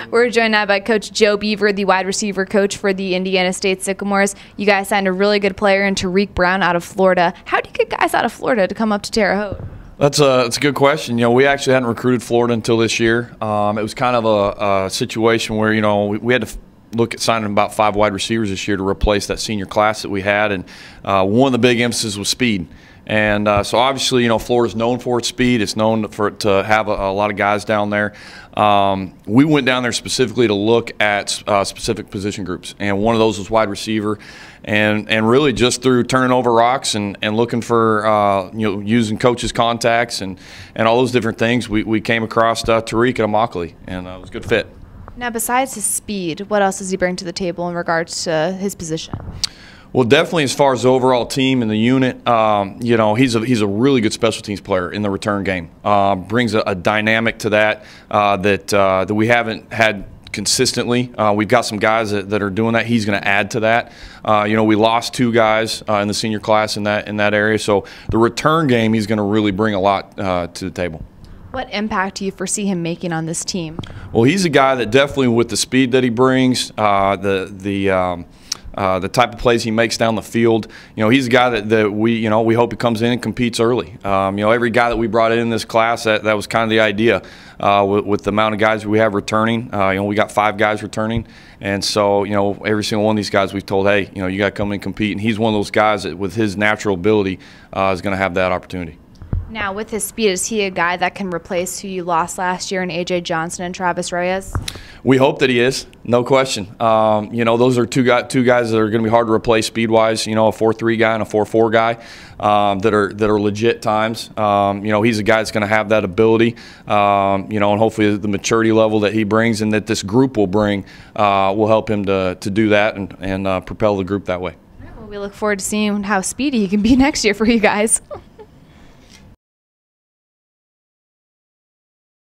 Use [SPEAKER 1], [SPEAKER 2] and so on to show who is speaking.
[SPEAKER 1] We're joined now by Coach Joe Bever, the wide receiver coach for the Indiana State Sycamores. You guys signed a really good player in Tariq Brown out of Florida. How do you get guys out of Florida to come up to Terre Haute?
[SPEAKER 2] That's a good question. You know, we actually hadn't recruited Florida until this year. It was kind of a situation where, you know, we had to look at signing about 5 wide receivers this year to replace that senior class that we had, and one of the big emphasis was speed. And so obviously, you know, Florida's known for its speed. It's known for it to have a lot of guys down there. We went down there specifically to look at specific position groups, and one of those was wide receiver. And really just through turning over rocks and looking for, you know, using coaches' contacts and all those different things, we came across Tariq and Immokalee, and it was a good fit.
[SPEAKER 1] Now, besides his speed, what else does he bring to the table in regards to his position?
[SPEAKER 2] Well, definitely as far as the overall team and the unit, you know, he's a really good special teams player in the return game. Brings a dynamic to that that we haven't had consistently. We've got some guys that are doing that. He's going to add to that. You know, we lost 2 guys in the senior class in that area. So the return game, he's going to really bring a lot to the table.
[SPEAKER 1] What impact do you foresee him making on this team?
[SPEAKER 2] Well, he's a guy that definitely, with the speed that he brings, the type of plays he makes down the field, you know, he's a guy that we hope he comes in and competes early. You know, every guy that we brought in this class, that was kind of the idea with the amount of guys we have returning. You know, we got 5 guys returning, and so, you know, every single one of these guys we've told, hey, you know, you got to come in and compete, and he's one of those guys that with his natural ability is going to have that opportunity.
[SPEAKER 1] Now, with his speed, is he a guy that can replace who you lost last year in A.J. Johnson and Travis Reyes?
[SPEAKER 2] We hope that he is, no question. You know, those are two guys that are going to be hard to replace speed-wise. You know, a 4.3 guy and a 4.4 guy that are legit times. You know, he's a guy that's going to have that ability. You know, and hopefully the maturity level that he brings and that this group will bring will help him to do that and propel the group that way.
[SPEAKER 1] Well, we look forward to seeing how speedy he can be next year for you guys.